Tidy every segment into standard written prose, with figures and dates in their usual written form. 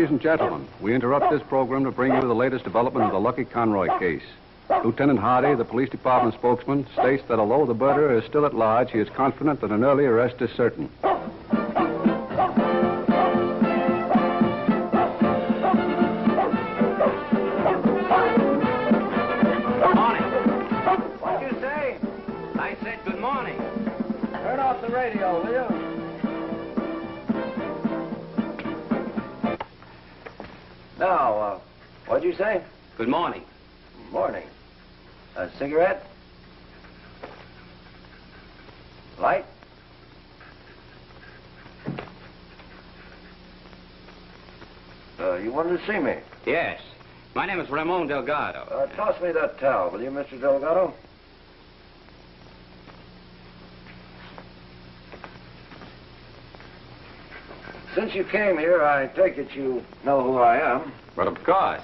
Ladies and gentlemen, we interrupt this program to bring you the latest development of the Lucky Conroy case. Lieutenant Hardy, the police department spokesman, states that although the murderer is still at large, he is confident that an early arrest is certain. Good morning. What'd you say? I said good morning. Turn off the radio, will you? Now, what'd you say? Good morning. Morning. A cigarette? Light? You wanted to see me? Yes. My name is Ramon Delgado. Toss me that towel, will you, Mr. Delgado? Since you came here, I take it you know who I am. But of course.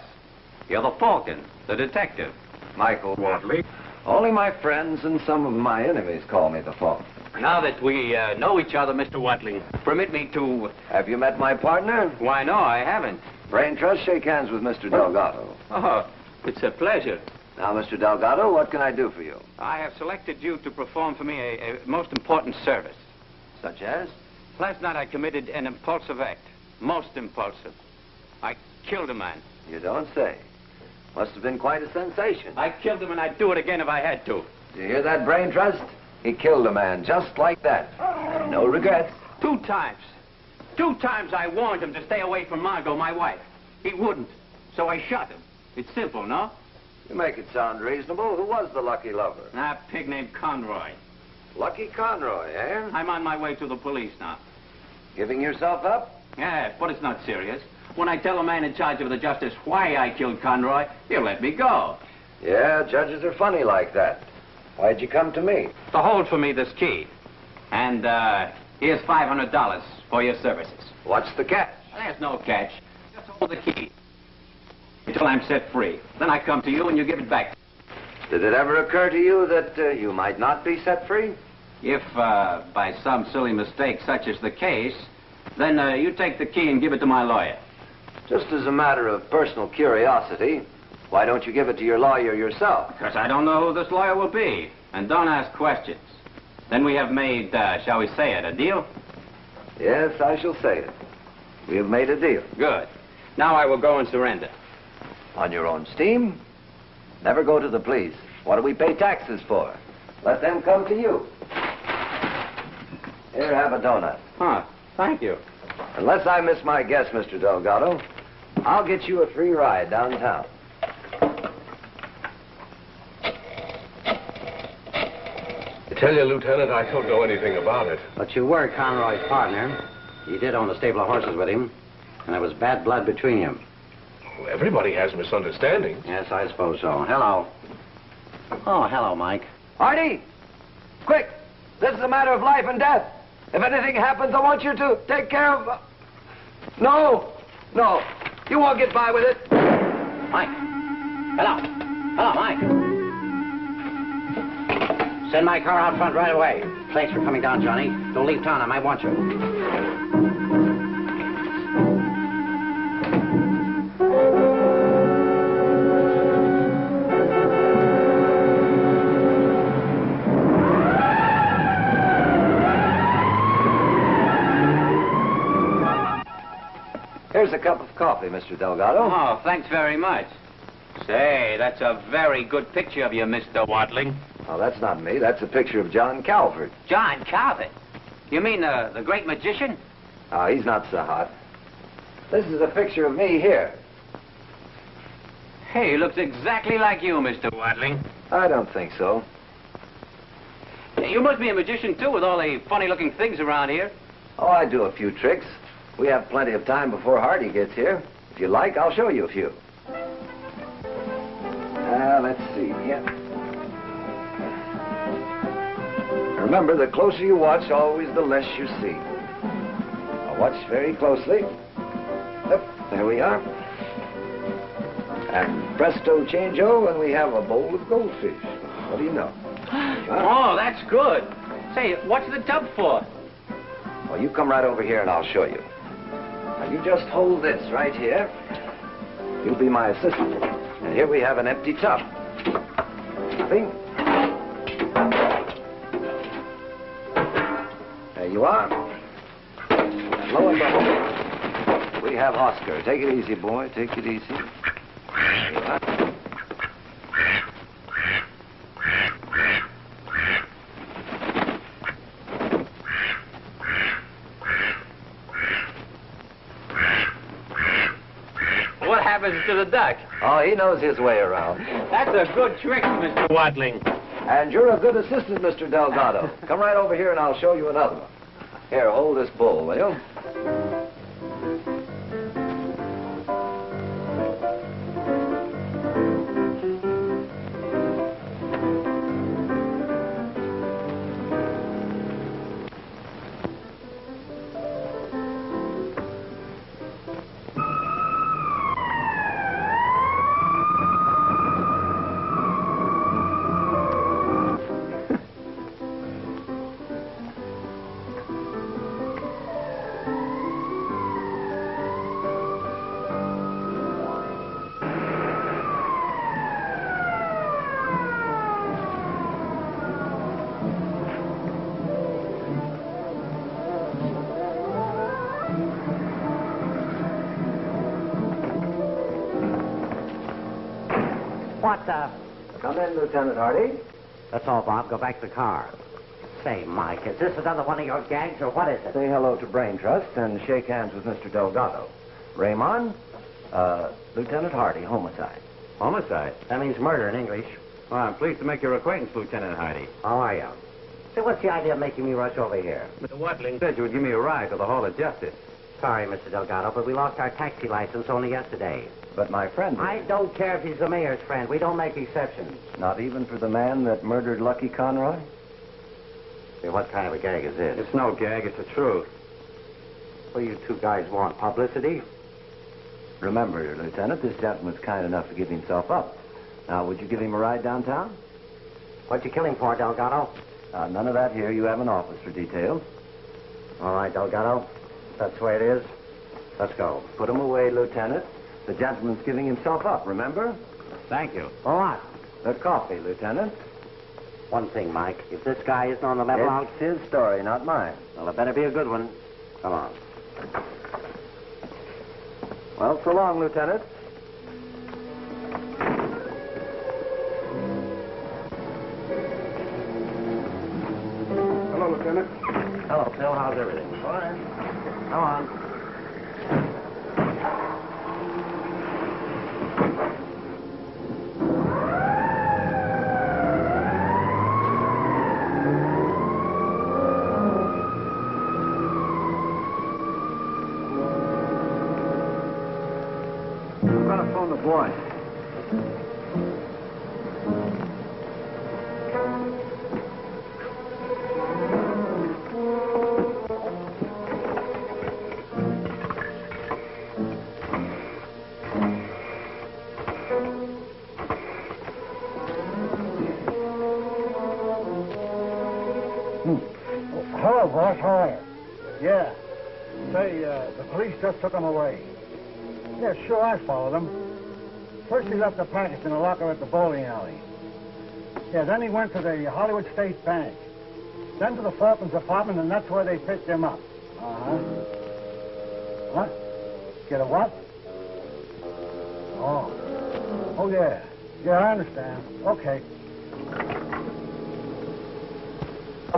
You're the Falcon, the detective. Michael Watley. Only my friends and some of my enemies call me the Falcon. Now that we know each other, Mr. Watling, permit me to... Have you met my partner? Why, no, I haven't. Brain Trust, shake hands with Mr. Delgado. Oh, it's a pleasure. Now, Mr. Delgado, what can I do for you? I have selected you to perform for me a most important service. Such as? Last night I committed an impulsive act. Most impulsive. I killed a man. You don't say. Must have been quite a sensation. I killed him and I'd do it again if I had to. Do you hear that, Brain Trust? He killed a man just like that. And no regrets. 2 times. 2 times I warned him to stay away from Margot, my wife. He wouldn't. So I shot him. It's simple, no? You make it sound reasonable. Who was the lucky lover? A pig named Conroy. Lucky Conroy, eh? I'm on my way to the police now. Giving yourself up? Yes, but it's not serious. When I tell a man in charge of the justice why I killed Conroy, he'll let me go. Yeah, judges are funny like that. Why'd you come to me? To hold for me this key. And, here's $500 for your services. What's the catch? There's no catch. Just hold the key until I'm set free. Then I come to you and you give it back. Did it ever occur to you that you might not be set free? If, by some silly mistake such is the case, then you take the key and give it to my lawyer. Just as a matter of personal curiosity, why don't you give it to your lawyer yourself? Because I don't know who this lawyer will be. And don't ask questions. Then we have made, shall we say it, a deal? Yes, I shall say it. We have made a deal. Good. Now I will go and surrender. On your own steam? Never go to the police. What do we pay taxes for? Let them come to you. Here, have a donut. Huh, thank you. Unless I miss my guess, Mr. Delgado, I'll get you a free ride downtown. I tell you, Lieutenant, I don't know anything about it. But you were Conroy's partner. You did own a stable of horses with him, and there was bad blood between you. Well, everybody has misunderstandings. Yes, I suppose so. Hello. Oh, hello, Mike. Hardy! Quick! This is a matter of life and death. If anything happens, I want you to take care of... No! No. You won't get by with it. Mike. Hello. Hello, Mike. Send my car out front right away. Thanks for coming down, Johnny. Don't leave town. I might want you. Here's a cup of coffee, Mr. Delgado. Oh, thanks very much. Say, that's a very good picture of you, Mr. Watling. Oh, that's not me. That's a picture of John Calvert. John Calvert? You mean the great magician? Oh, he's not so hot. This is a picture of me here. Hey, he looks exactly like you, Mr. Watling. I don't think so. You must be a magician, too, with all the funny-looking things around here. Oh, I do a few tricks. We have plenty of time before Hardy gets here. If you like, I'll show you a few. Let's see. Yeah. Remember, the closer you watch, always the less you see. Now watch very closely. Yep, there we are. And presto changeo, and we have a bowl of goldfish. What do you know? Oh, that's good. Say, what's the tub for? Well, you come right over here and I'll show you. Now, you just hold this right here. You'll be my assistant. And here we have an empty tub. Nothing. There you are. And lo and behold, we have Oscar. Take it easy, boy. Take it easy. There you are. What happens to the duck? Oh, he knows his way around. That's a good trick, Mr. Watling. And you're a good assistant, Mr. Delgado. Come right over here and I'll show you another one. Here, hold this bull, will you? What the? Come in, Lieutenant Hardy. That's all, Bob. Go back to the car. Say, Mike, is this another one of your gags, or what is it? Say hello to Brain Trust and shake hands with Mr. Delgado. Raymond, Lieutenant Hardy, homicide. Homicide? That means murder in English. Well, I'm pleased to make your acquaintance, Lieutenant Hardy. How are you? Say, what's the idea of making me rush over here? Mr. Watling said you would give me a ride to the Hall of Justice. Sorry, Mr. Delgado, but we lost our taxi license only yesterday. But my friend... I don't care if he's the mayor's friend. We don't make exceptions. Not even for the man that murdered Lucky Conroy? Say, what kind of a gag is this? It's no gag, it's the truth. What do you two guys want? Publicity? Remember, Lieutenant, this gentleman's kind enough to give himself up. Now, would you give him a ride downtown? What'd you kill him for, Delgado? None of that here. You have an office for details. All right, Delgado. That's the way it is. Let's go. Put him away, Lieutenant. The gentleman's giving himself up, remember? Thank you. For what? The coffee, Lieutenant. One thing, Mike. If this guy isn't on the level, I'll... It's his story, not mine. Well, it better be a good one. Come on. Well, so long, Lieutenant. Hello, Lieutenant. Hello, Phil. How's everything? Fine. Come on. I'm going to phone the boy. Hello, boss. How are you? Yeah. Say, the police just took him away. Yeah, sure, I followed him. First, he left the package in the locker at the bowling alley. Yeah, then he went to the Hollywood State Bank. Then to the Falcon's apartment, and that's where they picked him up. Uh-huh. What? Get a what? Oh. Oh, yeah. Yeah, I understand. Okay.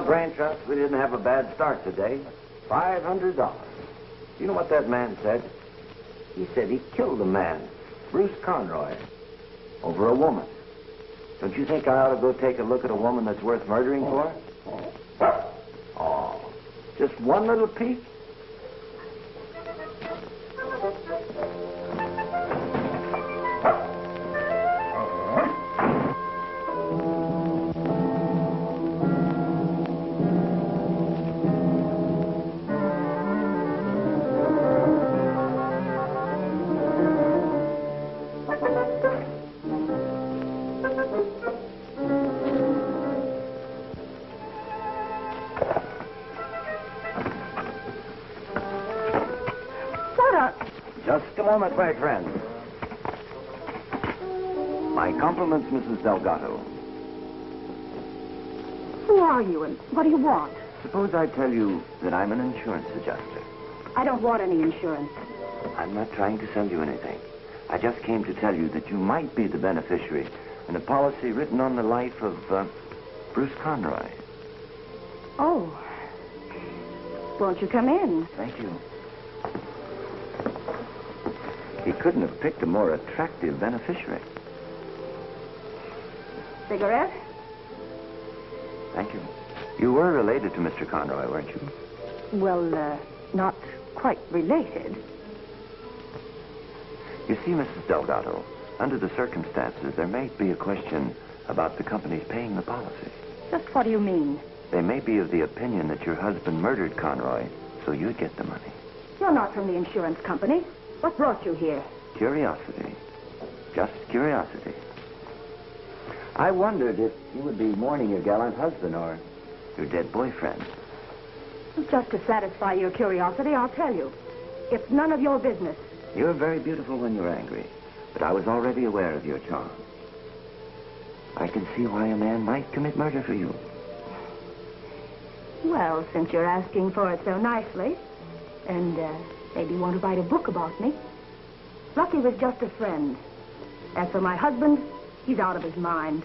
Brain Trust, we didn't have a bad start today. $500. You know what that man said? He said he killed a man, Bruce Conroy, over a woman. Don't you think I ought to go take a look at a woman that's worth murdering for? Oh, just one little peek? moment, my friend. My compliments, Mrs. Delgado. Who are you and what do you want? Suppose I tell you that I'm an insurance adjuster. I don't want any insurance. I'm not trying to sell you anything. I just came to tell you that you might be the beneficiary in a policy written on the life of Bruce Conroy. Oh. Won't you come in? Thank you. He couldn't have picked a more attractive beneficiary. Cigarette? Thank you. You were related to Mr. Conroy, weren't you? Well, not quite related. You see, Mrs. Delgado, under the circumstances, there may be a question about the company's paying the policy. Just what do you mean? They may be of the opinion that your husband murdered Conroy, so you'd get the money. You're not from the insurance company. What brought you here? Curiosity. Just curiosity. I wondered if you would be mourning your gallant husband or your dead boyfriend. Just to satisfy your curiosity, I'll tell you. It's none of your business. You're very beautiful when you're angry, but I was already aware of your charm. I can see why a man might commit murder for you. Well, since you're asking for it so nicely, and maybe you want to write a book about me. Lucky was just a friend. As for my husband, he's out of his mind.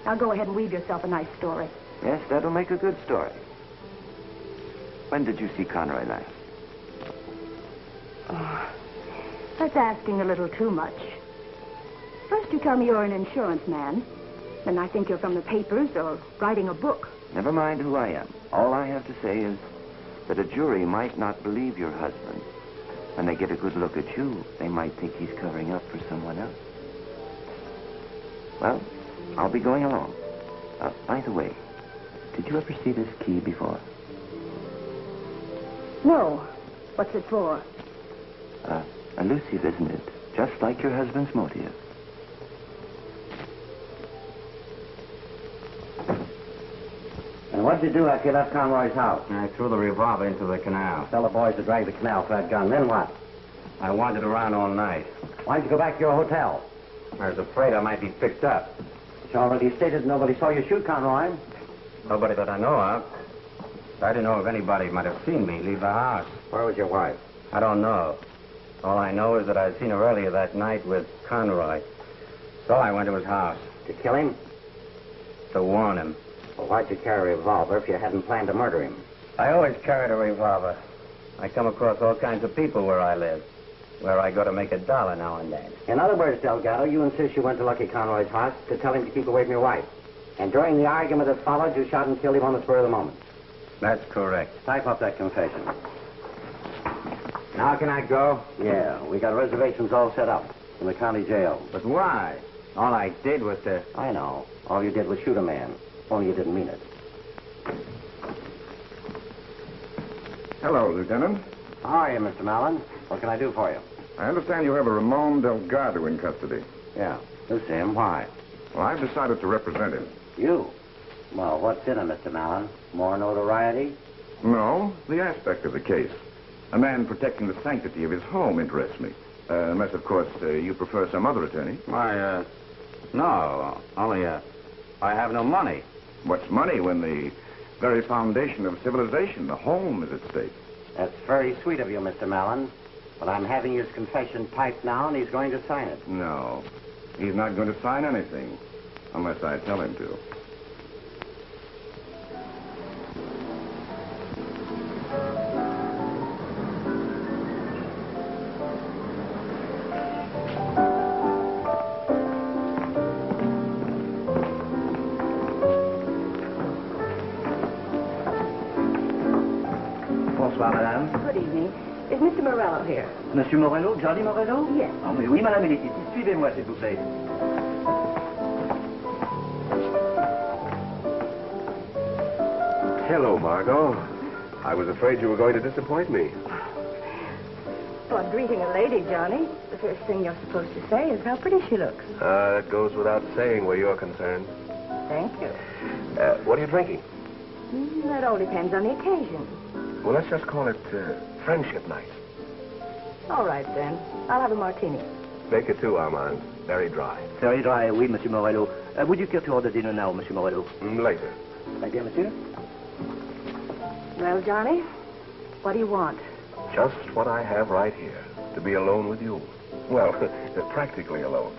Now go ahead and weave yourself a nice story. Yes, that'll make a good story. When did you see Conroy last? Oh, that's asking a little too much. First you tell me you're an insurance man. Then I think you're from the papers or writing a book. Never mind who I am. All I have to say is that a jury might not believe your husband. When they get a good look at you, they might think he's covering up for someone else. Well, I'll be going along. By the way, did you ever see this key before? No. What's it for? Elusive, isn't it? Just like your husband's motive. And what did you do after you left Conroy's house? I threw the revolver into the canal. Tell the boys to drag the canal for that gun. Then what? I wandered around all night. Why'd you go back to your hotel? I was afraid I might be picked up. You already stated nobody saw you shoot Conroy. Nobody that I know of. I didn't know if anybody might have seen me leave the house. Where was your wife? I don't know. All I know is that I'd seen her earlier that night with Conroy. So I went to his house. To kill him? To warn him. Well, why'd you carry a revolver if you hadn't planned to murder him? I always carried a revolver. I come across all kinds of people where I live. Where I go to make $1 now and then. In other words, Delgado, you insist you went to Lucky Conroy's house to tell him to keep away from your wife. And during the argument that followed, you shot and killed him on the spur of the moment. That's correct. Type up that confession. Now can I go? Yeah, we got reservations all set up in the county jail. But why? All I did was to... I know. All you did was shoot a man. Only you didn't mean it. Hello, Lieutenant. How are you, Mr. Mallon? What can I do for you? I understand you have a Ramon Delgado in custody. Yeah, this is him. Why? Well, I've decided to represent him. You? Well, what's in him, Mr. Mallon? More notoriety? No, the aspect of the case. A man protecting the sanctity of his home interests me. Unless, of course, you prefer some other attorney. Why, no. Only, I have no money. What's money when the very foundation of civilization, the home, is at stake? That's very sweet of you, Mr. Mallon. But I'm having his confession typed now, and he's going to sign it. No, he's not going to sign anything unless I tell him to. Bonsoir, madame. Good evening. Is Mr. Morello here? Monsieur Morello, Johnny Morello? Yes. Ah, mais oui, madame, elle est ici. Suivez-moi, s'il vous plaît. Hello, Margot. I was afraid you were going to disappoint me. For greeting a lady, Johnny, the first thing you're supposed to say is how pretty she looks. That goes without saying where you're concerned. Thank you. What are you drinking? That all depends on the occasion. Well, let's just call it friendship night. All right, then. I'll have a martini. Make it two, Armand. Very dry. Very dry, oui, Monsieur Morello. Would you care to order dinner now, Monsieur Morello? Later. Thank you, Monsieur. Well, Johnny, what do you want? Just what I have right here. To be alone with you. Well, practically alone.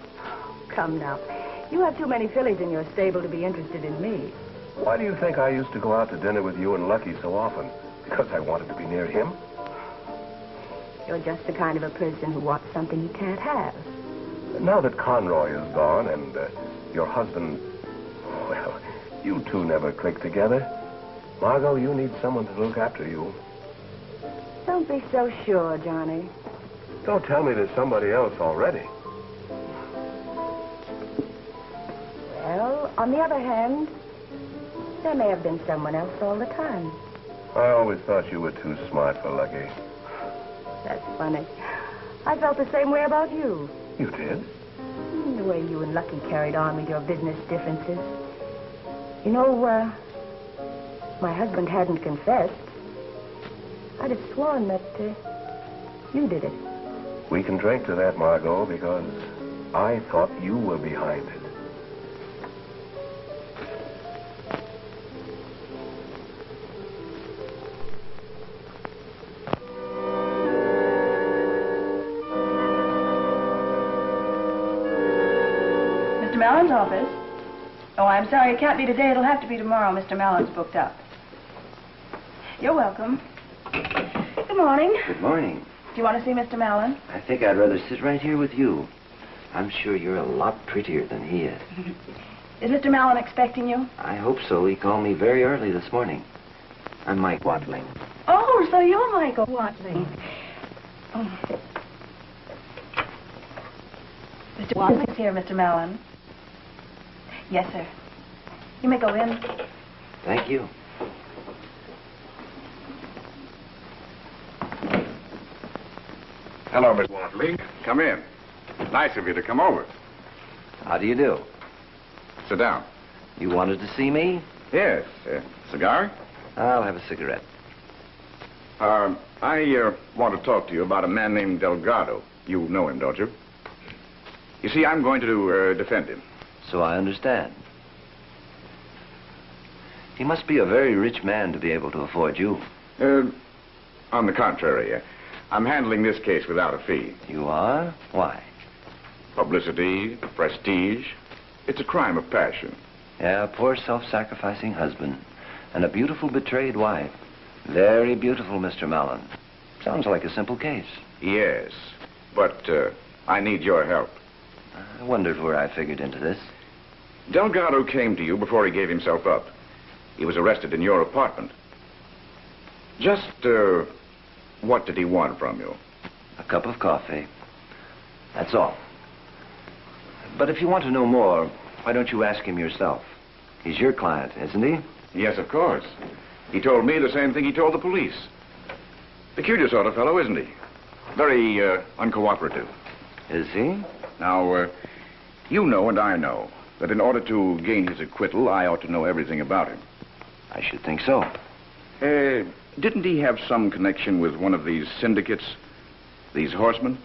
Come now. You have too many fillies in your stable to be interested in me. Why do you think I used to go out to dinner with you and Lucky so often? Because I wanted to be near him? You're just the kind of a person who wants something he can't have. Now that Conroy is gone and your husband... Well, you two never click together. Margot, you need someone to look after you. Don't be so sure, Johnny. Don't tell me there's somebody else already. Well, on the other hand, there may have been someone else all the time. I always thought you were too smart for Lucky. That's funny. I felt the same way about you. You did? The way you and Lucky carried on with your business differences. You know, my husband hadn't confessed. I'd have sworn that you did it. We can drink to that, Margot, because I thought you were behind it. Mr. Mallon's office? Oh, I'm sorry, it can't be today. It'll have to be tomorrow. Mr. Mallon's booked up. You're welcome. Good morning. Good morning. Do you want to see Mr. Mallon? I think I'd rather sit right here with you. I'm sure you're a lot prettier than he is. Is Mr. Mallon expecting you? I hope so. He called me very early this morning. I'm Mike Watling. Oh, so you're Michael Watling. Oh. Mr. Watling's here, Mr. Mallon. Yes, sir. You may go in. Thank you. Hello, Miss Watling. Come in. Nice of you to come over. How do you do? Sit down. You wanted to see me? Yes. Cigar? I'll have a cigarette. I want to talk to you about a man named Delgado. You know him, don't you? You see, I'm going to defend him. So I understand. He must be a very rich man to be able to afford you. On the contrary, I'm handling this case without a fee. You are? Why? Publicity, prestige. It's a crime of passion. Yeah, a poor self-sacrificing husband and a beautiful betrayed wife. Very beautiful, Mr. Mallon. Sounds like a simple case. Yes, but I need your help. I wondered where I figured into this. Delgado came to you before he gave himself up. He was arrested in your apartment. Just, what did he want from you? A cup of coffee. That's all. But if you want to know more, why don't you ask him yourself? He's your client, isn't he? Yes, of course. He told me the same thing he told the police. Peculiar sort of fellow, isn't he? Very, uncooperative. Is he? Now, you know and I know that in order to gain his acquittal, I ought to know everything about him. I should think so. Didn't he have some connection with one of these syndicates? These horsemen?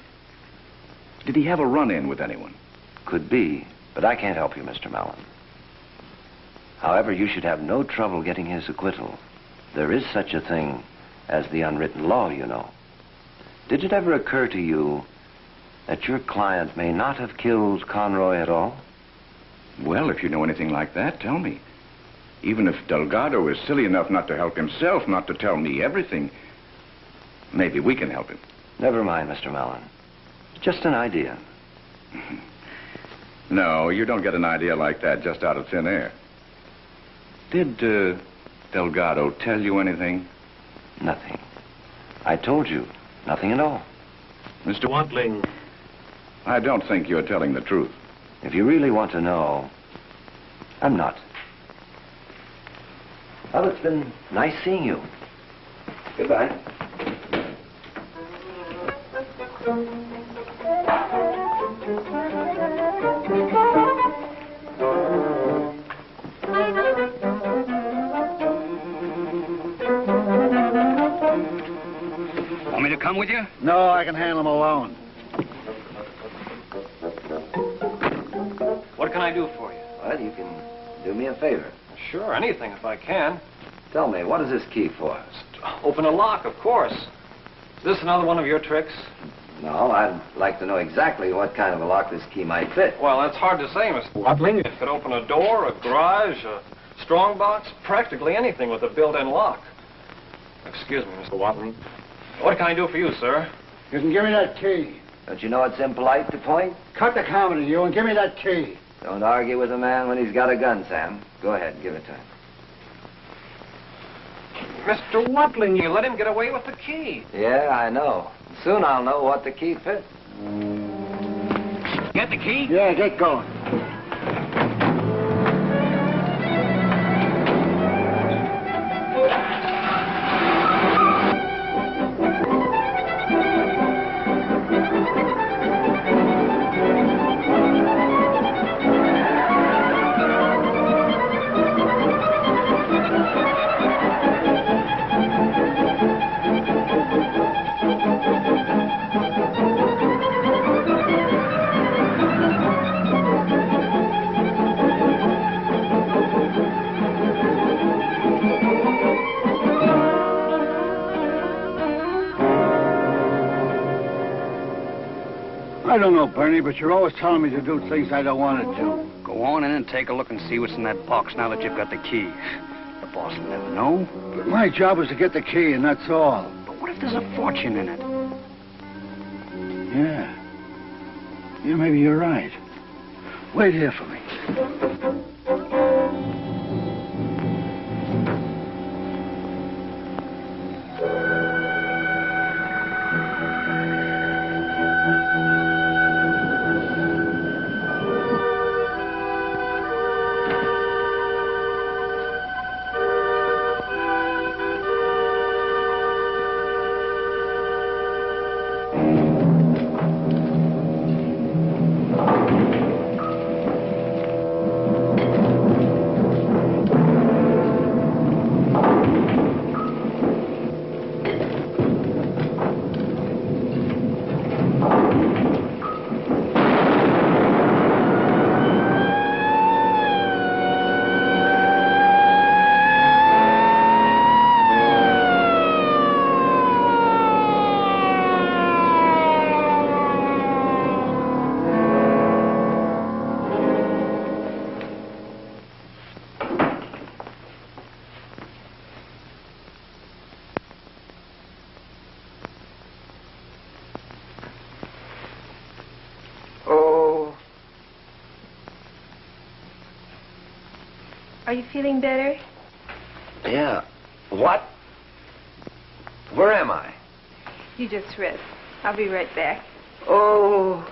Did he have a run-in with anyone? Could be, but I can't help you, Mr. Mallon. However, you should have no trouble getting his acquittal. There is such a thing as the unwritten law, you know. Did it ever occur to you that your client may not have killed Conroy at all? Well, if you know anything like that, tell me. Even if Delgado is silly enough not to help himself, not to tell me everything, maybe we can help him. Never mind, Mr. Mallon. Just an idea. No, you don't get an idea like that just out of thin air. Did Delgado tell you anything? Nothing. I told you, nothing at all. Mr. Watling, I don't think you're telling the truth. If you really want to know, I'm not. Well, it's been nice seeing you. Goodbye. Want me to come with you? No, I can handle them alone. What can I do for you? Well, you can do me a favor. Sure, anything if I can. Tell me, what is this key for? Open a lock, of course. Is this another one of your tricks? No, I'd like to know exactly what kind of a lock this key might fit. Well, that's hard to say, Mr. Watling. It could open a door, a garage, a strong box, practically anything with a built-in lock. Excuse me, Mr. Watling. What can I do for you, sir? You can give me that key. Don't you know it's impolite to point? Cut the comedy, you, and give me that key. Don't argue with a man when he's got a gun, Sam. Go ahead, give it to him. Mr. Watling, you let him get away with the key. Yeah, I know. Soon I'll know what the key fits. Get the key? Yeah, get going. I don't know, Bernie, but you're always telling me to do things I don't want to do. Go on in and take a look and see what's in that box now that you've got the key. The boss will never know. But my job is to get the key, and that's all. But what if there's a fortune in it? Yeah. Yeah, maybe you're right. Wait here for me. Are you feeling better? Yeah. What? Where am I? You just rest. I'll be right back. Oh,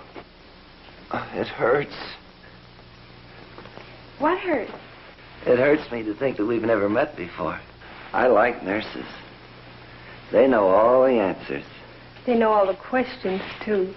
it hurts. What hurts? It hurts me to think that we've never met before. I like nurses. They know all the answers. They know all the questions, too.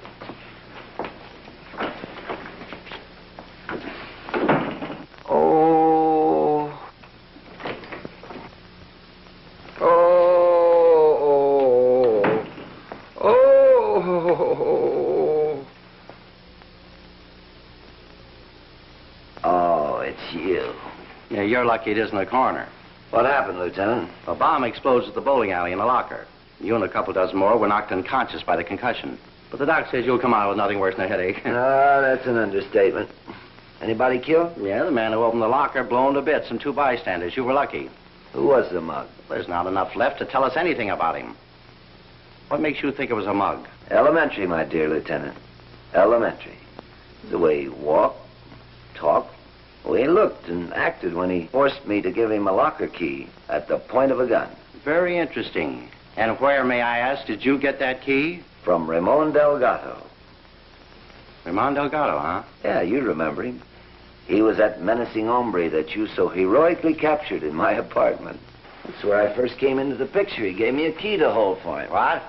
You're lucky it isn't a coroner. What happened, Lieutenant? A bomb explodes at the bowling alley in the locker. You and a couple dozen more were knocked unconscious by the concussion. But the doc says you'll come out with nothing worse than a headache. Ah, that's an understatement. Anybody killed? Yeah, the man who opened the locker blown to bits and two bystanders. You were lucky. Who was the mug? There's not enough left to tell us anything about him. What makes you think it was a mug? Elementary, my dear Lieutenant. Elementary. The way he walked, talked, the way he looked and acted when he forced me to give him a locker key at the point of a gun. Very interesting. And where, may I ask, did you get that key? From Ramon Delgado. Ramon Delgado, huh? Yeah, you remember him. He was that menacing hombre that you so heroically captured in my apartment. That's where I first came into the picture. He gave me a key to hold for him. What?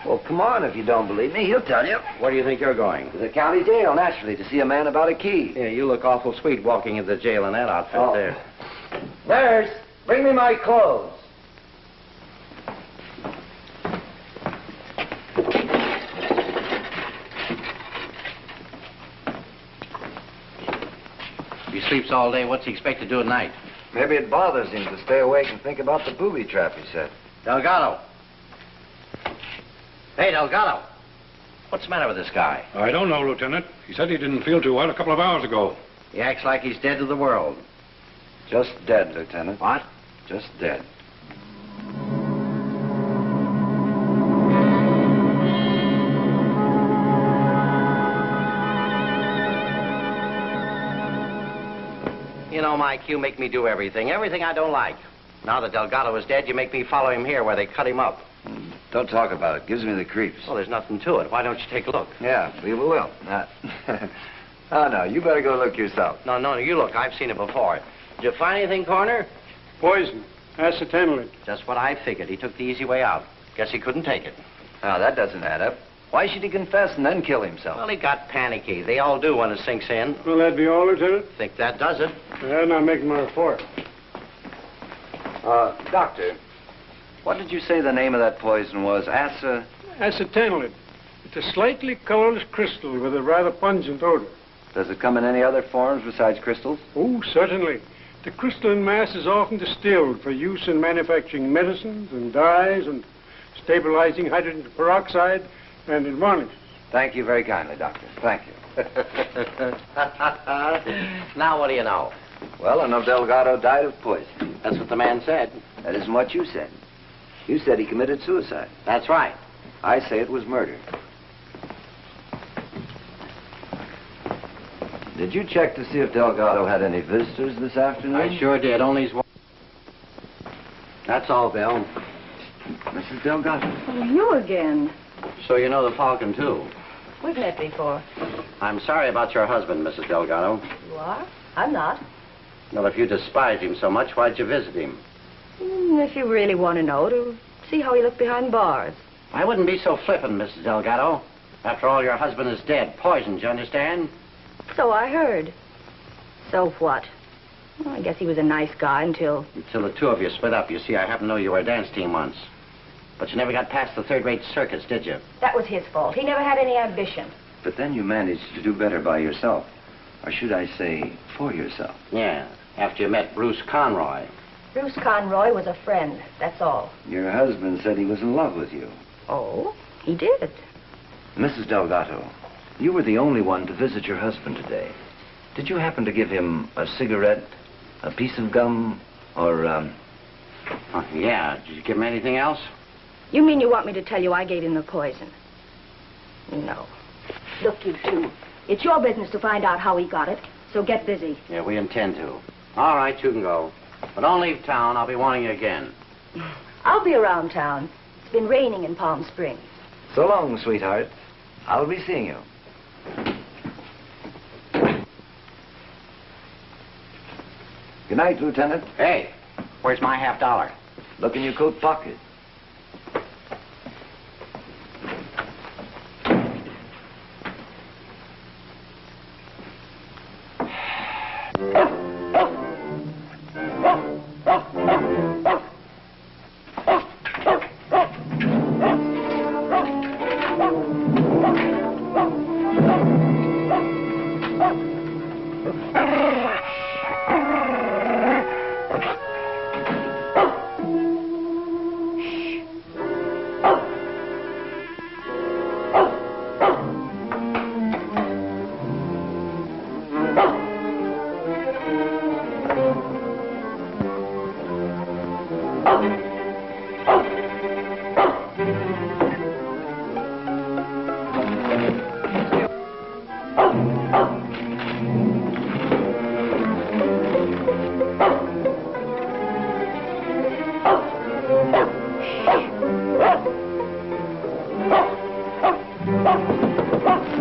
Well, come on, if you don't believe me, he'll tell you. Where do you think you're going? To the county jail, naturally, to see a man about a key. Yeah, you look awful sweet walking into the jail in that outfit there. Nurse, bring me my clothes. sleeps all day. What's he expect to do at night? Maybe it bothers him to stay awake and think about the booby trap, he said. Delgado. Hey, Delgado. What's the matter with this guy? I don't know, Lieutenant. He said he didn't feel too well a couple of hours ago. He acts like he's dead to the world. Just dead, Lieutenant. What? Just dead. You know, Mike, you make me do everything. Everything I don't like. Now that Delgado is dead, you make me follow him here where they cut him up. Don't talk about it. Gives me the creeps. Well, there's nothing to it. Why don't you take a look? Yeah, we will. Oh, no, you better go look yourself. No, you look. I've seen it before. Did you find anything, Corner? Poison. Acetylene. Just what I figured. He took the easy way out. Guess he couldn't take it. Now, that doesn't add up. Why should he confess and then kill himself? Well, he got panicky. They all do when it sinks in. Will that be all, Lieutenant? Think that does it. Then I'm making my report. Doctor, what did you say the name of that poison was? Acetylene. It's a slightly colorless crystal with a rather pungent odor. Does it come in any other forms besides crystals? Oh, certainly. The crystalline mass is often distilled for use in manufacturing medicines and dyes and stabilizing hydrogen peroxide and in varnishes. Thank you very kindly, Doctor. Thank you. Now what do you know? Well, I know Delgado died of poison. That's what the man said. That isn't what you said. You said he committed suicide. That's right. I say it was murder. Did you check to see if Delgado had any visitors this afternoon? I sure did. Only his wife. That's all, Bill. Mrs. Delgado. Oh, you again. So you know the Falcon, too. We've met before. I'm sorry about your husband, Mrs. Delgado. You are? I'm not. Well, if you despise him so much, why'd you visit him? If you really want to know, to see how he looked behind bars. I wouldn't be so flippant, Mrs. Delgado. After all, your husband is dead. Poisoned, you understand? So I heard. So what? Well, I guess he was a nice guy until... Until the two of you split up. You see, I happen to know you were a dance team once. But you never got past the third-rate circuits, did you? That was his fault. He never had any ambition. But then you managed to do better by yourself. Or should I say, for yourself. Yeah, after you met Bruce Conroy. Bruce Conroy was a friend, that's all. Your husband said he was in love with you. Oh, he did. Mrs. Delgado, you were the only one to visit your husband today. Did you happen to give him a cigarette, a piece of gum, or, Yeah. Did you give him anything else? You mean you want me to tell you I gave him the poison? No. Look, you two. It's your business to find out how he got it, so get busy. Yeah, we intend to. All right, you can go. But don't leave town. I'll be wanting you again. I'll be around town. It's been raining in Palm Springs. So long, sweetheart. I'll be seeing you. Good night, Lieutenant. Hey, where's my $50? Look in your coat pocket.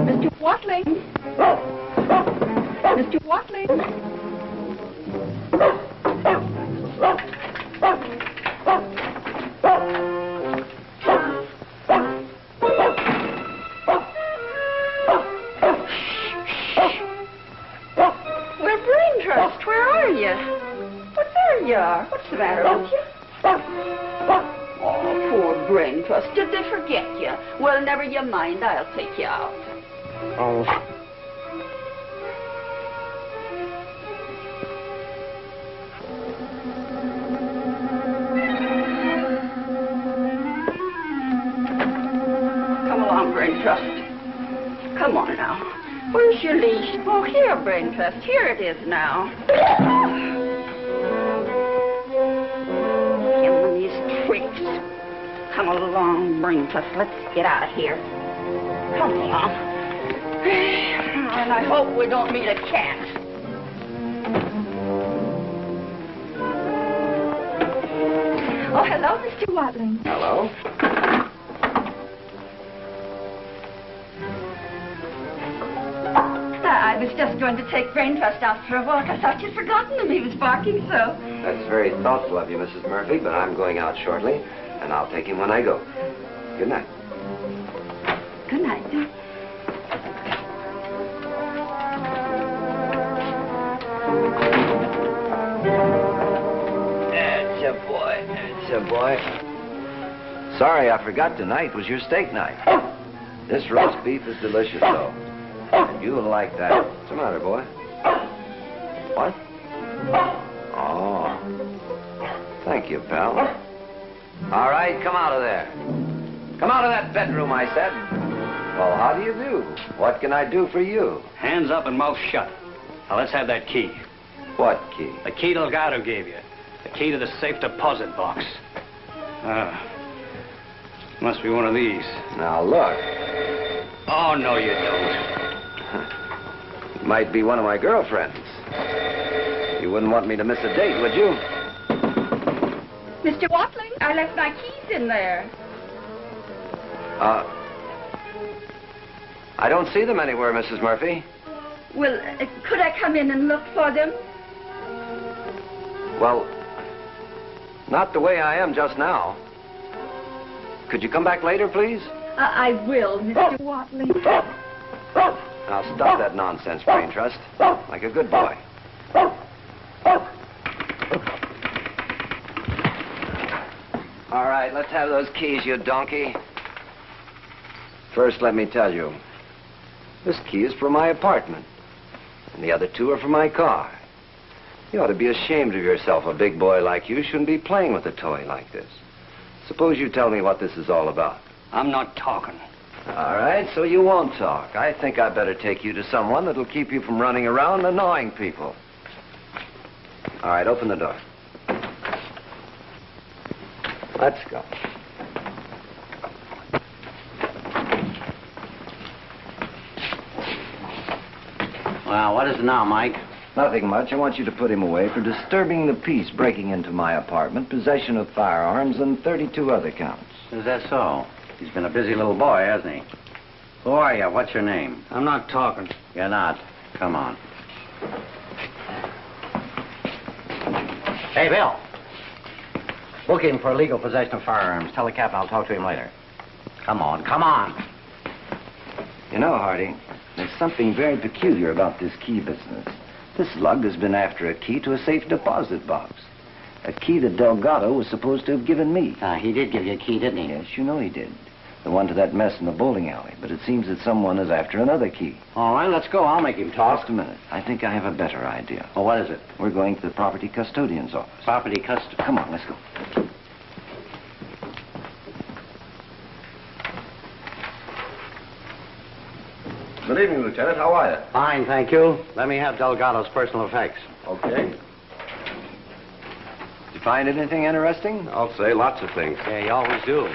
Mr. Watling. Mr. Watling. Well, Brain Trust, where are you? But there you are. What's the matter with you? Oh, poor Brain Trust. Did they forget you? Well, never you mind. I'll take you out. Oh. Brain Trust. Come on now. Where's your leash? Oh, here, Brain Trust. Here it is now. Him and these tricks. Come along, Brain Trust. Let's get out of here. Come along. And I hope we don't meet a cat. Oh, hello, Mr. Watling. Hello? I was just going to take Brain Trust out for a walk. I thought you'd forgotten him. He was barking so. That's very thoughtful of you, Mrs. Murphy, but I'm going out shortly, and I'll take him when I go. Good night. Good night. That's a boy. That's a boy. Sorry, I forgot tonight was your steak night. This roast beef is delicious, though. And you'll like that. What's the matter, boy? What? Oh. Thank you, pal. All right, come out of there. Come out of that bedroom, I said. Well, how do you do? What can I do for you? Hands up and mouth shut. Now, let's have that key. What key? The key Delgado gave you. The key to the safe deposit box. Must be one of these. Now, look. Oh, no, you don't. It might be one of my girlfriends. You wouldn't want me to miss a date, would you? Mr. Watling, I left my keys in there. I don't see them anywhere, Mrs. Murphy. Well, could I come in and look for them? Well, not the way I am just now. Could you come back later, please? I will, Mr. Watling. Now, stop that nonsense, Brain Trust. Like a good boy. All right, let's have those keys, you donkey. First, let me tell you, this key is for my apartment, and the other two are for my car. You ought to be ashamed of yourself. A big boy like you shouldn't be playing with a toy like this. Suppose you tell me what this is all about. I'm not talking. All right, so you won't talk. I think I better take you to someone that'll keep you from running around annoying people. All right, open the door. Let's go. Well, what is it now, Mike? Nothing much. I want you to put him away for disturbing the peace, breaking into my apartment, possession of firearms, and 32 other counts. Is that so? He's been a busy little boy, hasn't he? Who are you? What's your name? I'm not talking. You're not. Come on. Hey, Bill. Book him for illegal possession of firearms. Tell the captain I'll talk to him later. Come on, come on. You know, Hardy, there's something very peculiar about this key business. This lug has been after a key to a safe deposit box. A key that Delgado was supposed to have given me. He did give you a key, didn't he? Yes, you know he did. The one to that mess in the bowling alley. But it seems that someone is after another key. All right, let's go. I'll make him talk. Just a minute. I think I have a better idea. Well, what is it? We're going to the property custodian's office. Property custodian? Come on, let's go. Good evening, Lieutenant. How are you? Fine, thank you. Let me have Delgado's personal effects. Okay. Did you find anything interesting? I'll say lots of things. Yeah, you always do.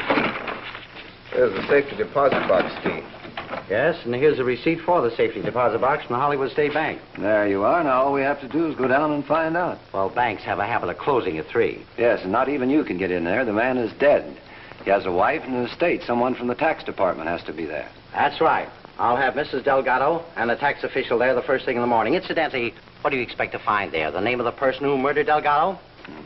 There's the safety deposit box key. Yes, and here's a receipt for the safety deposit box from the Hollywood State Bank. There you are. Now all we have to do is go down and find out. Well, banks have a habit of closing at 3. Yes, and not even you can get in there. The man is dead. He has a wife and an estate. Someone from the tax department has to be there. That's right. I'll have Mrs. Delgado and the tax official there the first thing in the morning. Incidentally, what do you expect to find there? The name of the person who murdered Delgado?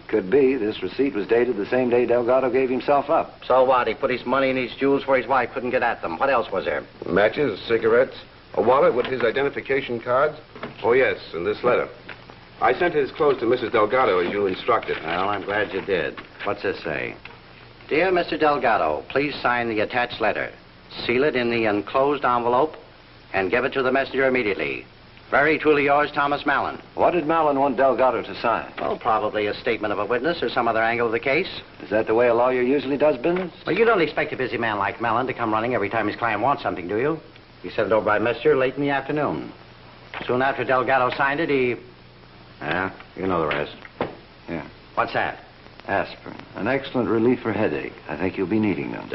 Could be. This receipt was dated the same day Delgado gave himself up. So what? He put his money and his jewels where his wife couldn't get at them. What else was there? Matches, cigarettes, a wallet with his identification cards. Oh, yes, and this letter. I sent his clothes to Mrs. Delgado as you instructed. Well, I'm glad you did. What's this say? Dear Mr. Delgado, please sign the attached letter. Seal it in the enclosed envelope and give it to the messenger immediately. Very truly yours, Thomas Mallon. What did Mallon want Delgado to sign? Well, probably a statement of a witness or some other angle of the case. Is that the way a lawyer usually does business? Well, you don't expect a busy man like Mallon to come running every time his client wants something, do you? He sent it over by messenger late in the afternoon. Soon after Delgado signed it, Yeah, you know the rest. Yeah. What's that? Aspirin. An excellent relief for headache. I think you'll be needing them.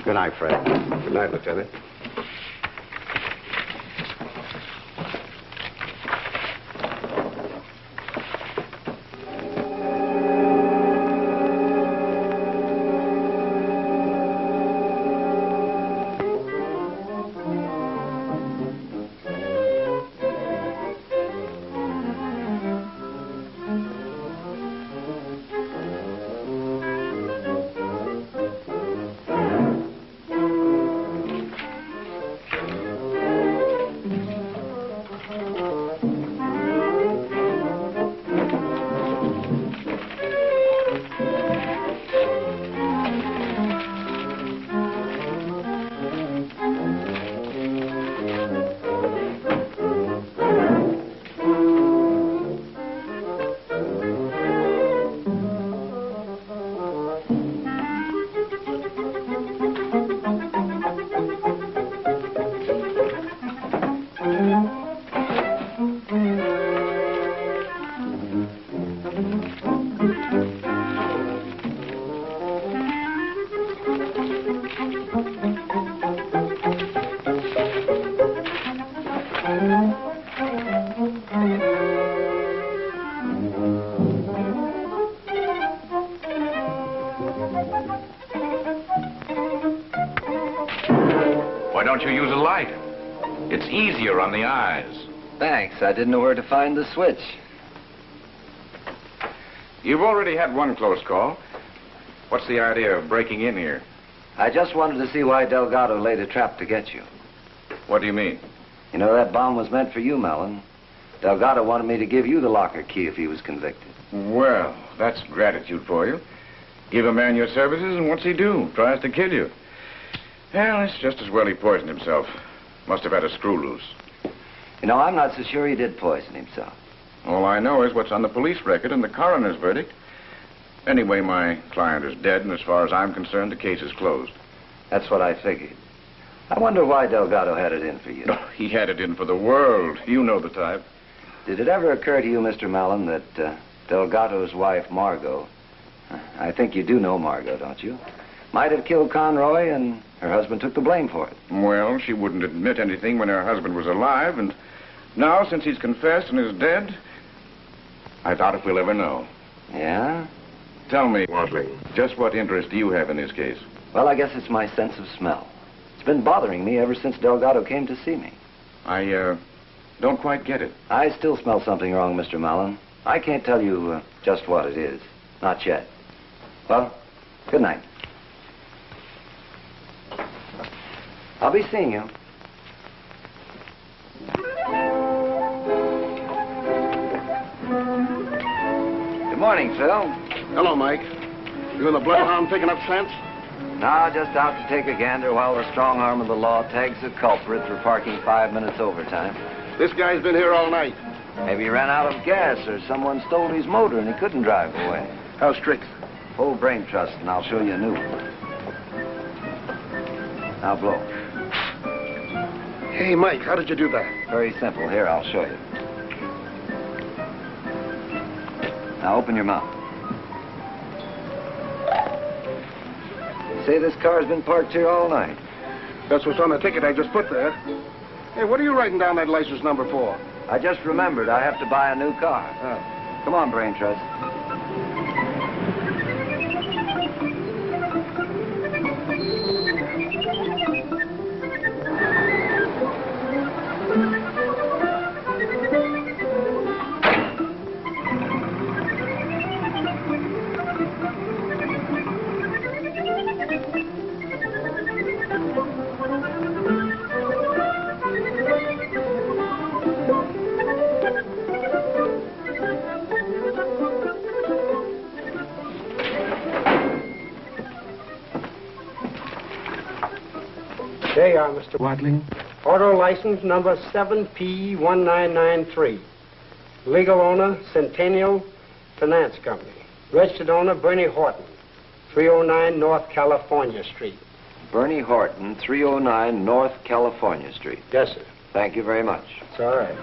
Good night, Fred. Good night, Lieutenant. Why don't you use a light? It's easier on the eyes. Thanks. I didn't know where to find the switch. You've already had one close call. What's the idea of breaking in here? I just wanted to see why Delgado laid a trap to get you. What do you mean? You know, that bomb was meant for you, Mellon. Delgado wanted me to give you the locker key if he was convicted. Well, that's gratitude for you. Give a man your services, and what's he do? Tries to kill you. Well, it's just as well he poisoned himself. Must have had a screw loose. You know, I'm not so sure he did poison himself. All I know is what's on the police record and the coroner's verdict. Anyway, my client is dead, and as far as I'm concerned, the case is closed. That's what I figured. I wonder why Delgado had it in for you. Oh, he had it in for the world. You know the type. Did it ever occur to you, Mr. Mallon, that Delgado's wife, Margot, I think you do know Margot, don't you, might have killed Conroy and her husband took the blame for it? Well, she wouldn't admit anything when her husband was alive, and now, since he's confessed and is dead, I doubt if we'll ever know. Yeah? Tell me, Watling, just what interest do you have in this case? Well, I guess it's my sense of smell. It's been bothering me ever since Delgado came to see me. I don't quite get it. I still smell something wrong, Mr. Mallon. I can't tell you just what it is. Not yet. Well, good night. I'll be seeing you. Good morning, Phil. Hello, Mike. You and the bloodhound picking up scents? No, just out to take a gander while the strong arm of the law tags the culprit for parking 5 minutes overtime. This guy's been here all night. Maybe he ran out of gas or someone stole his motor and he couldn't drive away. How strict? Full brain trust, and I'll show you a new one. Now blow. Hey, Mike, how did you do that? Very simple. Here, I'll show you. Now open your mouth. Say this car's been parked here all night. That's what's on the ticket I just put there. Hey, what are you writing down that license number for? I just remembered I have to buy a new car. Oh. Come on, Brain Trust. There you are, Mr. Watling. Auto license number 7P1993. Legal owner, Centennial Finance Company. Registered owner, Bernie Horton, 309 North California Street. Bernie Horton, 309 North California Street. Yes, sir. Thank you very much. It's all right.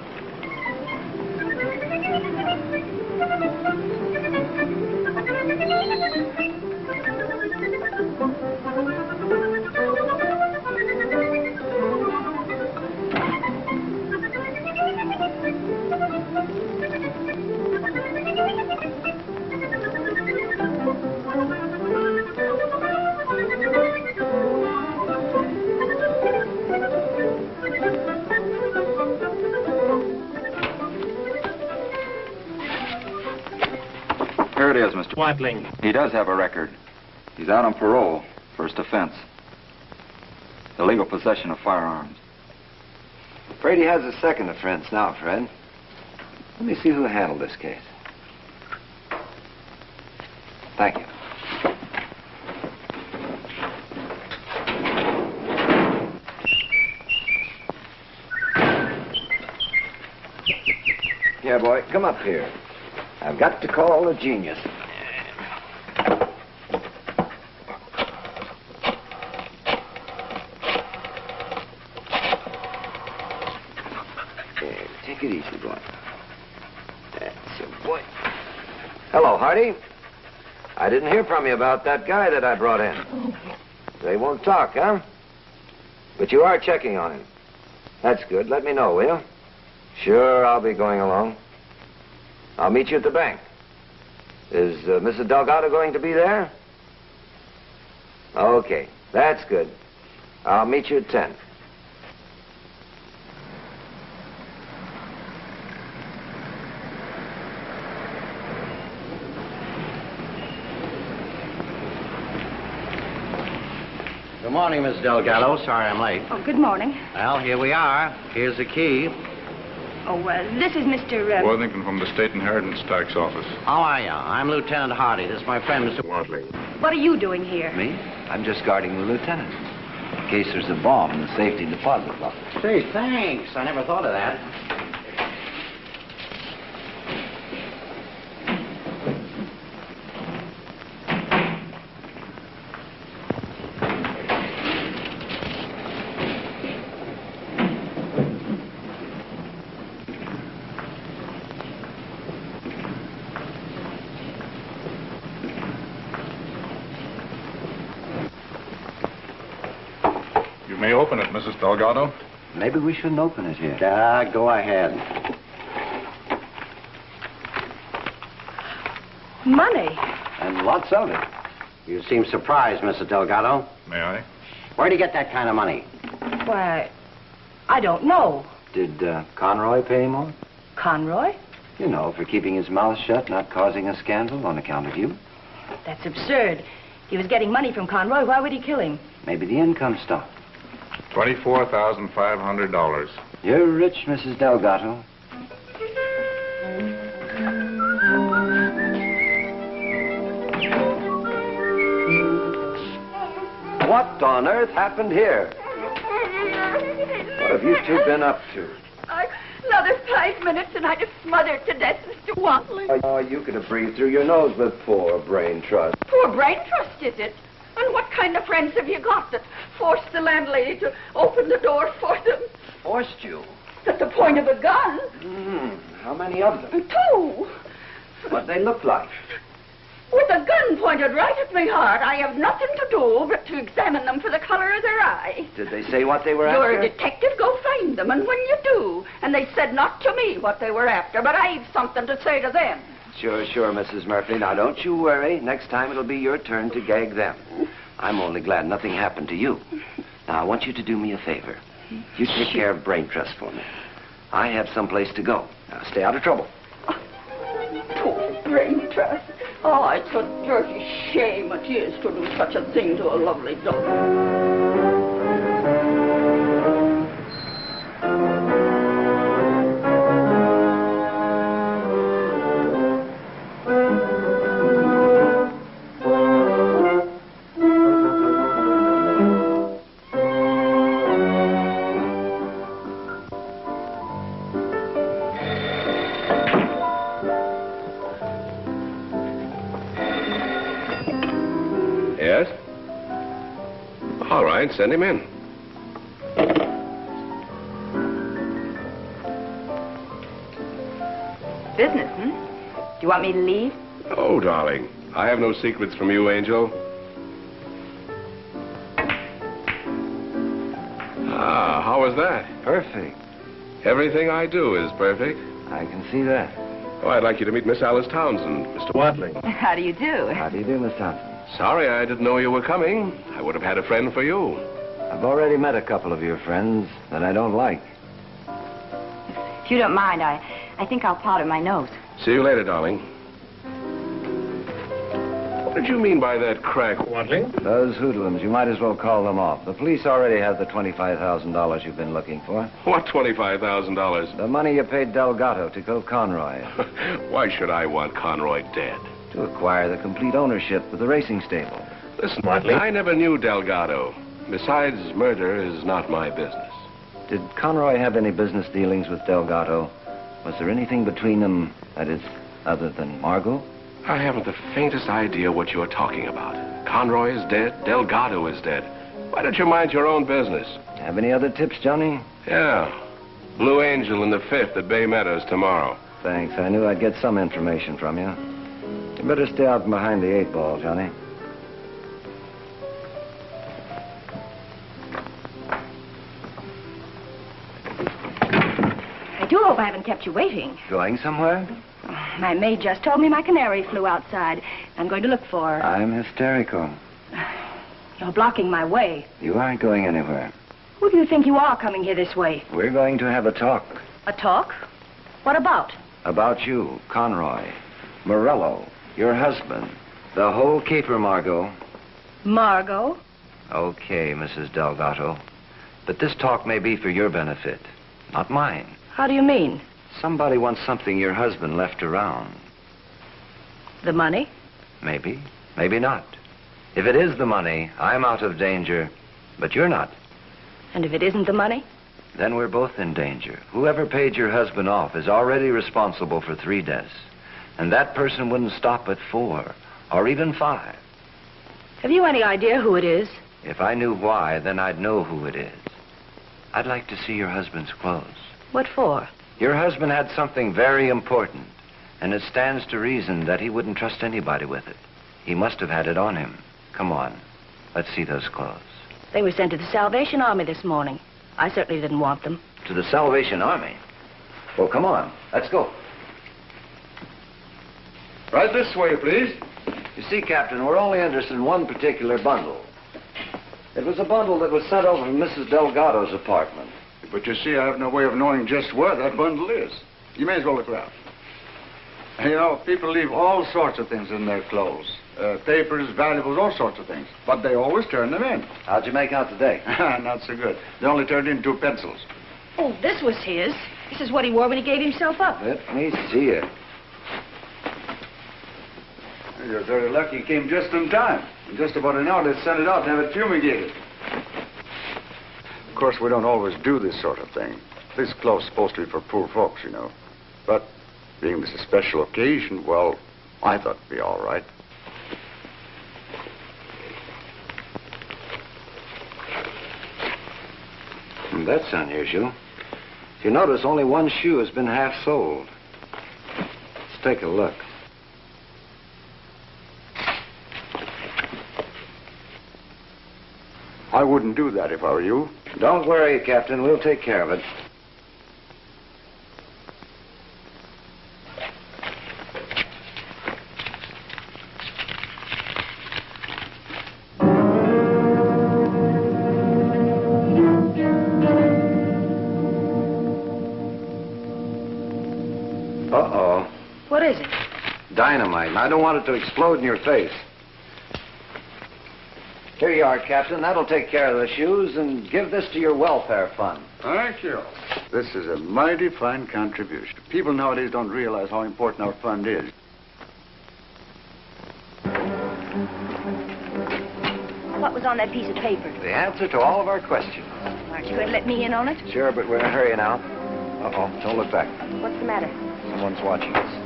Here it is, Mr. Watling. He does have a record. He's out on parole. First offense. Illegal possession of firearms. Afraid he has a second offense now, Fred. Let me see who handled this case. Thank you. Yeah, boy, come up here. I've got to call a genius. Take it easy, boy. That's it, boy. Hello, Hardy. I didn't hear from you about that guy that I brought in. They won't talk, huh? But you are checking on him. That's good. Let me know, will you? Sure, I'll be going along. I'll meet you at the bank. Is Mrs. Delgado going to be there? Okay, that's good. I'll meet you at 10. Good morning, Miss Delgado. Sorry I'm late. Oh, good morning. Well, here we are. Here's the key. Oh, this is Mr. Worthington from the State Inheritance Tax Office. How are you? I'm Lieutenant Hardy. This is my friend, Mr. Wadley. What are you doing here? Me? I'm just guarding the lieutenant. In case there's a bomb in the safety deposit box. Say, thanks. I never thought of that. You may open it, Mrs. Delgado. Maybe we shouldn't open it here. Go ahead. Money. And lots of it. You seem surprised, Mrs. Delgado. May I? Where'd you get that kind of money? Why, I don't know. Did Conroy pay more? Conroy? You know, for keeping his mouth shut, not causing a scandal on account of you. That's absurd. He was getting money from Conroy. Why would he kill him? Maybe the income stopped. $24,500. You're rich, Mrs. Delgado. What on earth happened here? What have you two been up to? Another 5 minutes and I'd have smothered to death, Mr. Watling. Oh, you could have breathed through your nose with poor brain trust. Poor brain trust, is it? And what kind of friends have you got that forced the landlady to open the door for them? Forced you? At the point of a gun. How many of them? 2. What they look like? With a gun pointed right at my heart, I have nothing to do but to examine them for the color of their eye. Did they say what they were You're after? a detective, go find them, and when you do, and they said not to me what they were after, but I've something to say to them. Sure, Mrs. Murphy. Now, don't you worry. Next time it'll be your turn to gag them. I'm only glad nothing happened to you. Now, I want you to do me a favor. You take care of Brain Trust for me. I have someplace to go. Now, stay out of trouble. Poor Brain Trust. Oh, it's a dirty shame it is to do such a thing to a lovely daughter. All right, send him in. Business, hmm? Do you want me to leave? Oh, darling. I have no secrets from you, Angel. Ah, how was that? Perfect. Everything I do is perfect. I can see that. Oh, I'd like you to meet Miss Alice Townsend, Mr. Watling. How do you do? How do you do, Miss Thompson? Sorry I didn't know you were coming. I would have had a friend for you. I've already met a couple of your friends that I don't like. If you don't mind, I think I'll powder my nose. See you later, darling. What did you mean by that crack, Watling? Those hoodlums, you might as well call them off. The police already have the $25,000 you've been looking for. What $25,000? The money you paid Delgado to kill Conroy. Why should I want Conroy dead? To acquire the complete ownership of the racing stable. Listen, Watling, I never knew Delgado. Besides, murder is not my business. Did Conroy have any business dealings with Delgado? Was there anything between them, that is, other than Margot? I haven't the faintest idea what you're talking about. Conroy is dead. Delgado is dead. Why don't you mind your own business? Have any other tips, Johnny? Yeah. Blue Angel in the 5th at Bay Meadows tomorrow. Thanks. I knew I'd get some information from you. You better stay out from behind the 8 ball, Johnny. I do hope I haven't kept you waiting. Going somewhere? My maid just told me my canary flew outside. I'm going to look for her. I'm hysterical. You're blocking my way. You aren't going anywhere. Who do you think you are coming here this way? We're going to have a talk. A talk? What about? About you, Conroy, Morello, your husband, the whole caper, Margot. Margot? Okay, Mrs. Delgado. But this talk may be for your benefit, not mine. How do you mean? Somebody wants something your husband left around. The money? Maybe, maybe not. If it is the money, I'm out of danger, but you're not. And if it isn't the money? Then we're both in danger. Whoever paid your husband off is already responsible for 3 deaths. And that person wouldn't stop at 4, or even 5. Have you any idea who it is? If I knew why, then I'd know who it is. I'd like to see your husband's clothes. What for? Your husband had something very important, and it stands to reason that he wouldn't trust anybody with it. He must have had it on him. Come on, let's see those clothes. They were sent to the Salvation Army this morning. I certainly didn't want them. To the Salvation Army? Well, come on, let's go. Right this way, please. You see, Captain, we're only interested in one particular bundle. It was a bundle that was sent over from Mrs. Delgado's apartment. But you see, I have no way of knowing just where that bundle is. You may as well look around. You know, people leave all sorts of things in their clothes. Papers, valuables, all sorts of things. But they always turn them in. How'd you make out today? Not so good. They only turned in 2 pencils. Oh, this was his. This is what he wore when he gave himself up. Let me see it. You're very lucky you came just in time. In just about an hour, they sent it out to have it fumigated. Of course, we don't always do this sort of thing. This cloth's supposed to be for poor folks, you know. But being this a special occasion, well, I thought it'd be all right. That's unusual. If you notice, only one shoe has been half soled. Let's take a look. I wouldn't do that if I were you. Don't worry, Captain. We'll take care of it. Uh-oh. What is it? Dynamite, and I don't want it to explode in your face. Here you are, Captain. That'll take care of the shoes, and give this to your welfare fund. Thank you. This is a mighty fine contribution. People nowadays don't realize how important our fund is. What was on that piece of paper? The answer to all of our questions. Aren't you going to let me in on it? Sure, but we're in a hurry now. Uh-oh, don't look back. What's the matter? Someone's watching us.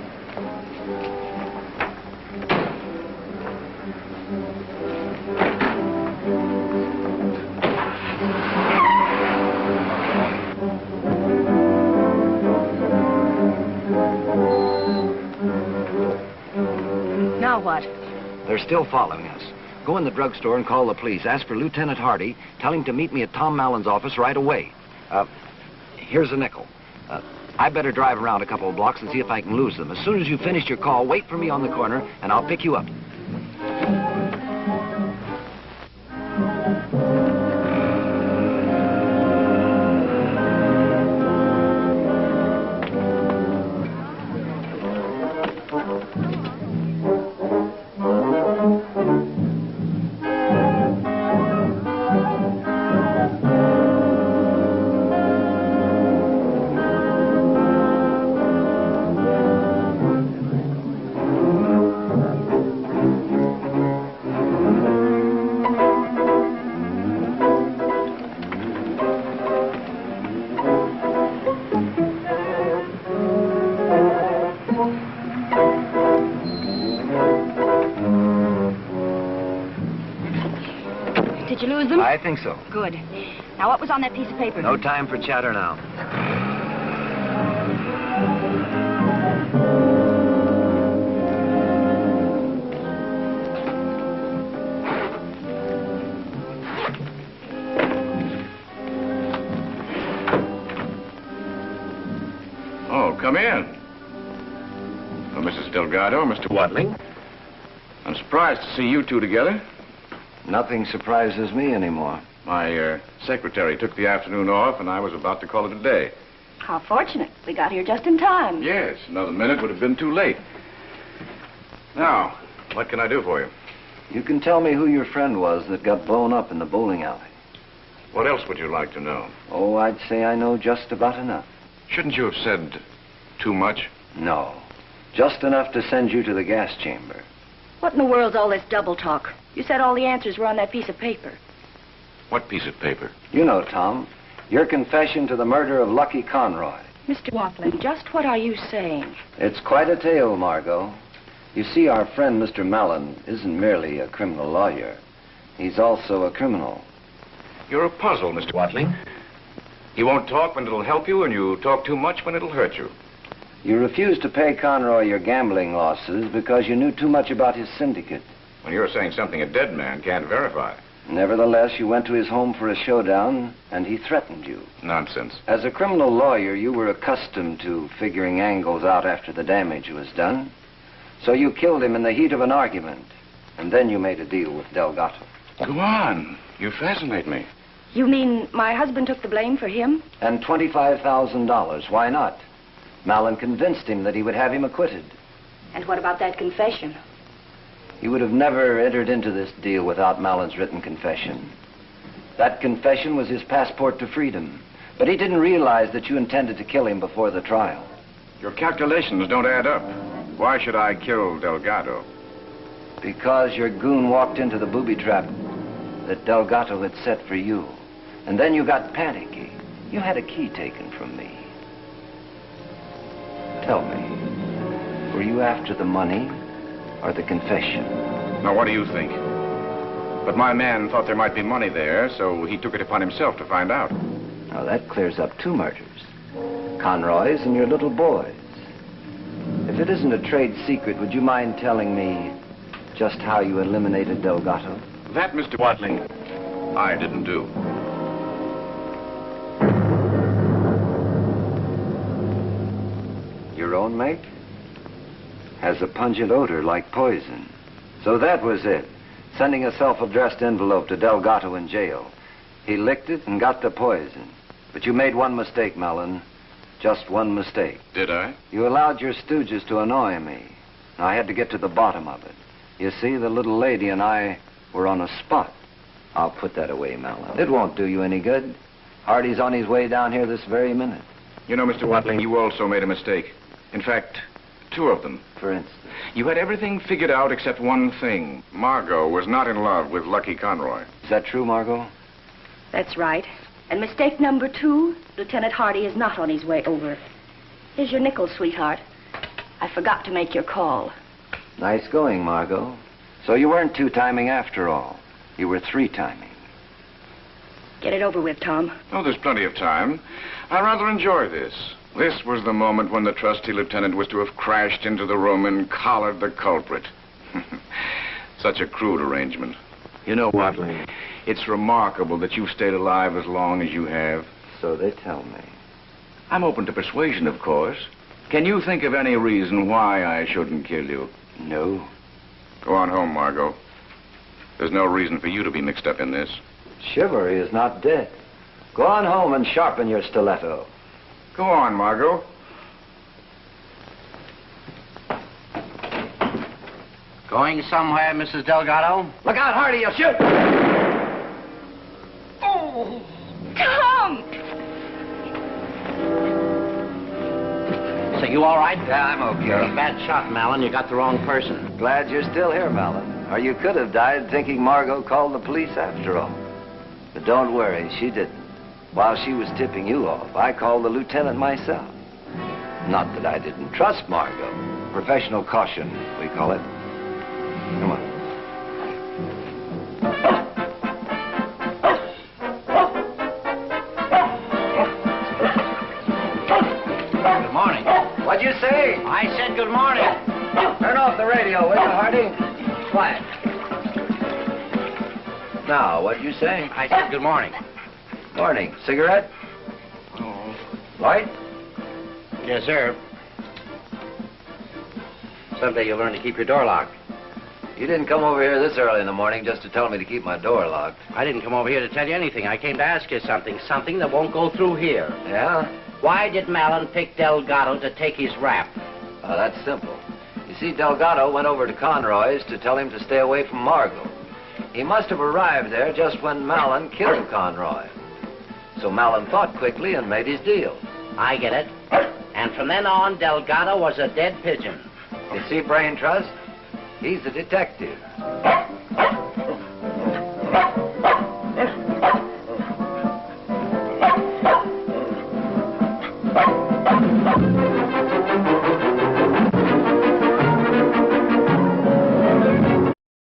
They're still following us. Go in the drugstore and call the police. Ask for Lieutenant Hardy. Tell him to meet me at Tom Mallon's office right away. Here's a nickel. I better drive around a couple of blocks and see if I can lose them. As soon as you've finished your call, wait for me on the corner, and I'll pick you up. Did you lose them? I think so. Good. Now, what was on that piece of paper? No time for chatter now. Oh, come in. Well, Mrs. Delgado, Mr. Watling. I'm surprised to see you two together. Nothing surprises me anymore. My secretary took the afternoon off, and I was about to call it a day. How fortunate. We got here just in time. Yes, another minute would have been too late. Now, what can I do for you? You can tell me who your friend was that got blown up in the bowling alley. What else would you like to know? Oh, I'd say I know just about enough. Shouldn't you have said too much? No. Just enough to send you to the gas chamber. What in the world's all this double talk? You said all the answers were on that piece of paper. What piece of paper? You know, Tom, your confession to the murder of Lucky Conroy. Mr. Watling, just what are you saying? It's quite a tale, Margot. You see, our friend, Mr. Mallon, isn't merely a criminal lawyer. He's also a criminal. You're a puzzle, Mr. Watling. You won't talk when it'll help you, and you talk too much when it'll hurt you. You refused to pay Conroy your gambling losses because you knew too much about his syndicate. When you're saying something a dead man can't verify. Nevertheless, you went to his home for a showdown, and he threatened you. Nonsense. As a criminal lawyer, you were accustomed to figuring angles out after the damage was done. So you killed him in the heat of an argument, and then you made a deal with Delgado. Go on. You fascinate me. You mean my husband took the blame for him? And $25,000. Why not? Mallon convinced him that he would have him acquitted. And what about that confession? You would have never entered into this deal without Mallon's written confession. That confession was his passport to freedom. But he didn't realize that you intended to kill him before the trial. Your calculations don't add up. Why should I kill Delgado? Because your goon walked into the booby trap that Delgado had set for you. And then you got panicky. You had a key taken from me. Tell me, were you after the money or the confession? Now, what do you think? But my man thought there might be money there, so he took it upon himself to find out. Now, that clears up two murders. Conroy's and your little boy's. If it isn't a trade secret, would you mind telling me just how you eliminated Delgado? That, Mr. Watling, I didn't do. Your own make? Has a pungent odor like poison. So that was it. Sending a self-addressed envelope to Delgado in jail. He licked it and got the poison. But you made one mistake, Mallon. Just one mistake. Did I? You allowed your stooges to annoy me. I had to get to the bottom of it. You see, the little lady and I were on a spot. I'll put that away, Mallon. It won't do you any good. Hardy's on his way down here this very minute. You know, Mr. Watling, you also made a mistake. In fact, two of them. For instance? You had everything figured out except one thing. Margot was not in love with Lucky Conroy. Is that true, Margot? That's right. And mistake number 2, Lieutenant Hardy is not on his way over. Here's your nickel, sweetheart. I forgot to make your call. Nice going, Margot. So you weren't two-timing after all. You were three-timing. Get it over with, Tom. Oh, there's plenty of time. I rather enjoy this. This was the moment when the trusty lieutenant was to have crashed into the room and collared the culprit. Such a crude arrangement. You know, Watling, It's remarkable that you've stayed alive as long as you have. so they tell me. I'm open to persuasion, of course. Can you think of any reason why I shouldn't kill you? No. Go on home, Margot. There's no reason for you to be mixed up in this. Chivalry is not dead. Go on home and sharpen your stiletto. Go on, Margot. Going somewhere, Mrs. Delgado? Look out, Hardy, you'll shoot! Oh, Tom! So you all right? Yeah, I'm okay. You're a bad shot, Malin. You got the wrong person. Glad you're still here, Malin. Or you could have died thinking Margot called the police after all. But don't worry, she didn't. While she was tipping you off, I called the lieutenant myself. Not that I didn't trust Margot. Professional caution, we call it. Come on. Good morning. What'd you say? I said good morning. Turn off the radio, will you, Hardy? Quiet. Now, what'd you say? I said good morning. Morning. Cigarette? Light? Yes, sir. Someday you'll learn to keep your door locked. You didn't come over here this early in the morning just to tell me to keep my door locked. I didn't come over here to tell you anything. I came to ask you something. Something that won't go through here. Yeah? Why did Malin pick Delgado to take his rap? Oh, that's simple. You see, Delgado went over to Conroy's to tell him to stay away from Margot. He must have arrived there just when Malin killed Conroy. So Malin thought quickly and made his deal. I get it. And from then on, Delgado was a dead pigeon. You see, Brain Trust? He's a detective.